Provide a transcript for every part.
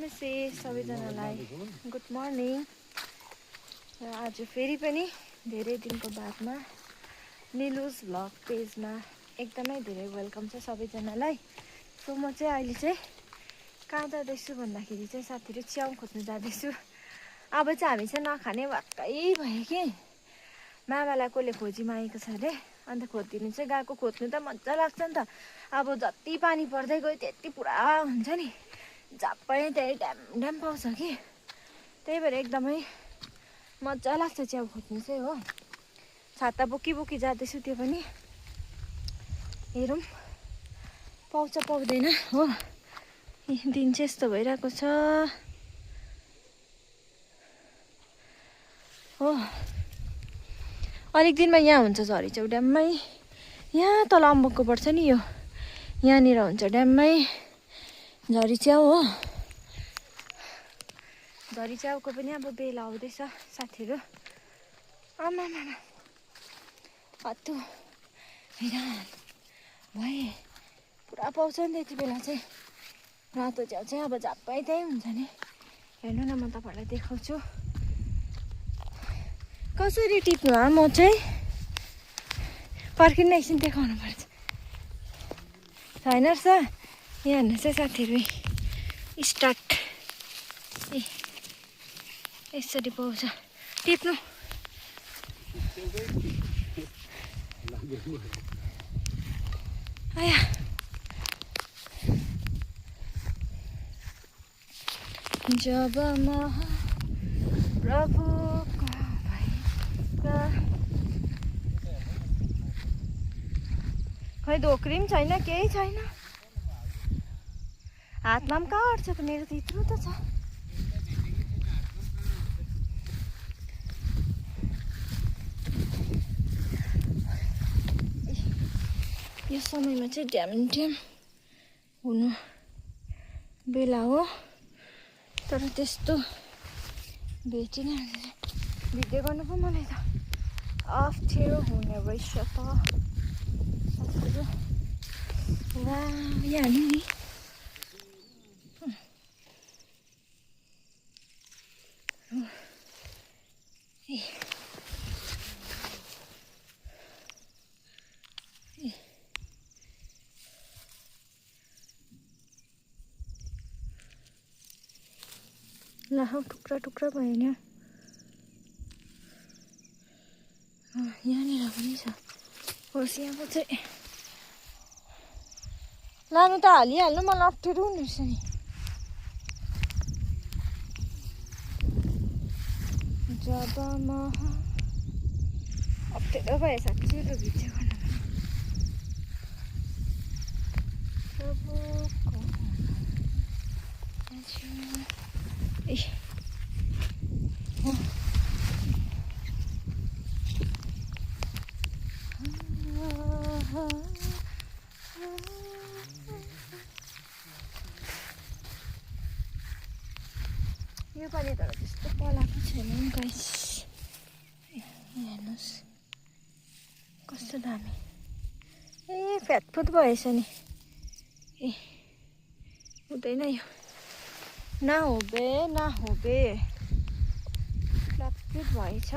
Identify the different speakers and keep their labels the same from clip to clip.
Speaker 1: नमस्ते सबैजनालाई good morning. आज फेरि पनि धेरै दिनको बादमा निलुस भ्लग पेजमा एकदमै धेरै वेलकम छ सबैजनालाई। सो म चाहिँ अहिले चाहिँ कहाँ जाँदैछु भन्दाखेरि चाहिँ साथीहरू च्याउ खोज्नु जाँदैछु। अब चाहिँ हामी चाहिँ नखाने वाक्कै भयो कि मामालाई कसले खोजी मागेको छ अरे, अन्त खोजिदिनु चाहिँ गएको। खोज्नु त मजा लाग्छ नि त। अब जति पानी पर्दै गयो त्यति पुरा हुन्छ नि, झप्पै त्यही ड्याम ड्याम पाउँछ कि, त्यही भएर एकदमै मजा लाग्छ च्याउ खोज्नु चाहिँ हो। छाता बोकी बोकी जाँदैछु, त्यो पनि हेरौँ पाउँछ पाउँदैन हो। दिन चाहिँ यस्तो भइरहेको छ हो। अलिक दिनमा यहाँ हुन्छ झरीच्याउ ड्याममै, यहाँ तल अम्बकको पर्छ नि यो, यहाँनिर हुन्छ ड्याममै झरीच्याउ हो। झरीच्याउको पनि अब बेला आउँदैछ साथीहरू। आमामा हत्तु हैरान भए पुरा पाउँछ नि त्यति बेला चाहिँ रातो च्याउ चाहिँ। अब झप्पै त्यही हुन्छ नि। हेर्नु न, म तपाईँहरूलाई देखाउँछु कसरी टिप्नु। म चाहिँ पर्खिनु एकछिन देखाउनु पर्छ। छैन रहेछ यहाँ हेर्नुहोस् है साथीहरू, स्टार्ट। ए यसरी पाउँछ टिप्नु। आया जब महाप्रभुको भएका, खै धोक्री पनि छैन, केही छैन। हातमा पनि कहाँ अट्छ त, मेरो त यत्रो त छ। यो समयमा चाहिँ ड्याम ड्याम हुनु बेला हो, तर त्यस्तो भेटिन। भिडियो गर्नु पो मलाई त अप्ठ्यारो हुने रहेछ त साथीहरू। वा यहाँ हाल्नु नि। ला हौ टुक्रा टुक्रा भयो नि। यहाँनिर पनि छ। होस् यहाँको चाहिँ लानु त हालिहाल्नु, मलाई अप्ठ्यारो हुने रहेछ नि। जब अप्ठ्यारो भयो साथीहरू भिडियो गर्नु। यो पालि तर त्यस्तो पलाएको छैन नि गाइस। हेर्नुहोस् कस्तो दामी। ए फ्याटफुट भएछ नि। ए हुँदैन यो, नहोबे नहोबे, फ्ल्याटफुट भएछ।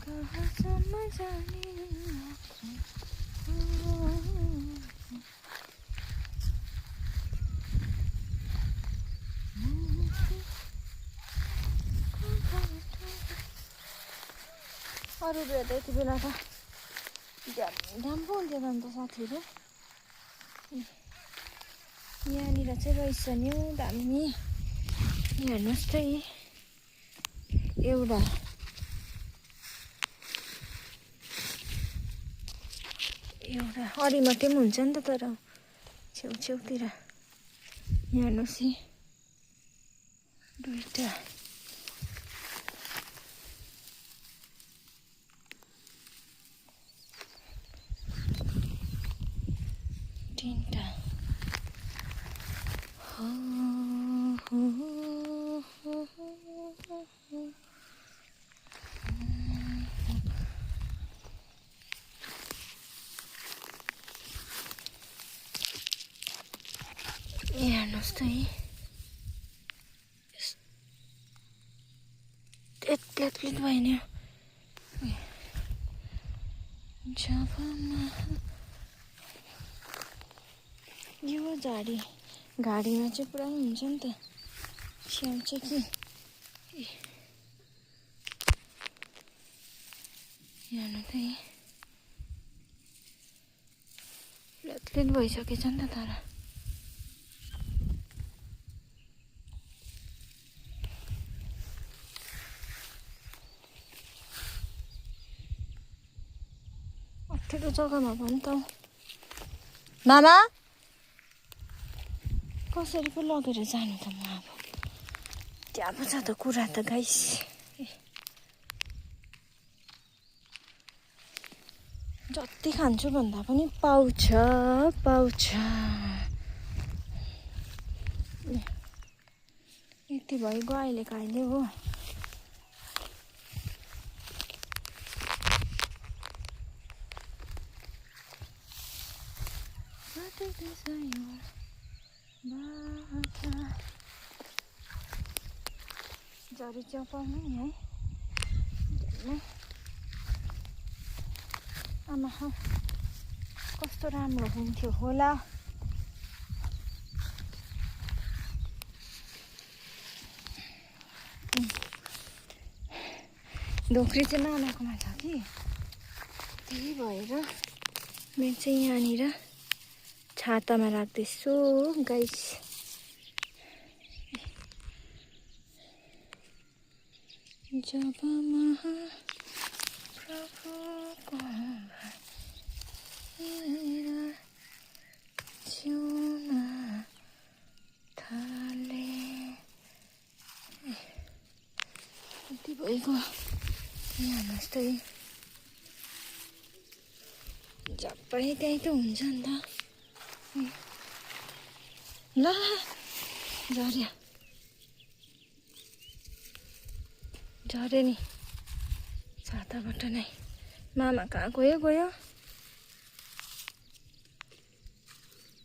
Speaker 1: कहाँसम्म जाने अरू बेला त यति बेला त ड्याम ड्याम पो हुन्थ्यो त अन्त साथीहरू। यहाँनिर चाहिँ रहेछ नि हौ दामी। हेर्नुहोस् त एउटा एउटा अरी मात्रै पनि हुन्छ नि त, तर छेउछेउतिर हेर्नुहोस् है दुईटा। तीनटा हेर्नुहोस् त है एत्लेट भयो नि यो गाडीमा चाहिँ पुरा हुन्छ नि त स्याहार्छ कि हेर्नु त है एत्लेट भइसकेछ नि त तर अप्ठ्यारो जग्गामा पनि त मामा कसरी पो लगेर जानु त म अब त्यहाँ पो छ त कुरा त गाइस जति खान्छु भन्दा पनि पाउँछ यति भइगयो अहिले कहिले हो झरी च्याउ पाउनु नि है आमा कस्तो राम्रो हुन्थ्यो होला धोक्री चाहिँ मामाकोमा छ कि त्यही भएर मैले चाहिँ यहाँनिर छातामा राख्दैछु गाइस जब महाप्रभुको जिउमा थाले यति भइगयो हेर्नुहोस् त झप्पै त्यही त हुन्छ नि त ल झऱ्यो नि छाताबाट नै मामा कहाँ गयो यहाँ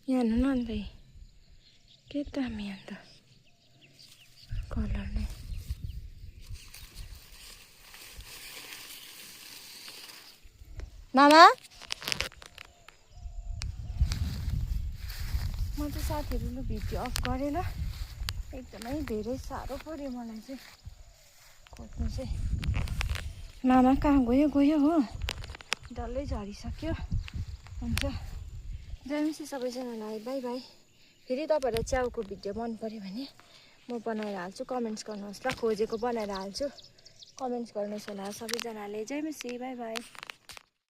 Speaker 1: हेर्नु न अन्त के दामी अन्त कलर नै मामा म त साथीहरूले भिडियो अफ गरेँ ल एकदमै धेरै साह्रो पर्यो मलाई चाहिँ खोज्नु चाहिँ मामा कहाँ गयो हो डल्लै झरिसक्यो हुन्छ जयमसी सबैजनालाई बाई बाई फेरि तपाईँहरूलाई च्याउको भिडियो मन पर्यो भने म बनाएर हाल्छु कमेन्ट्स गर्नुहोस् ल खोजेको बनाएर हाल्छु कमेन्ट्स गर्नुहोस् होला सबैजनाले जयमसी बाई बाई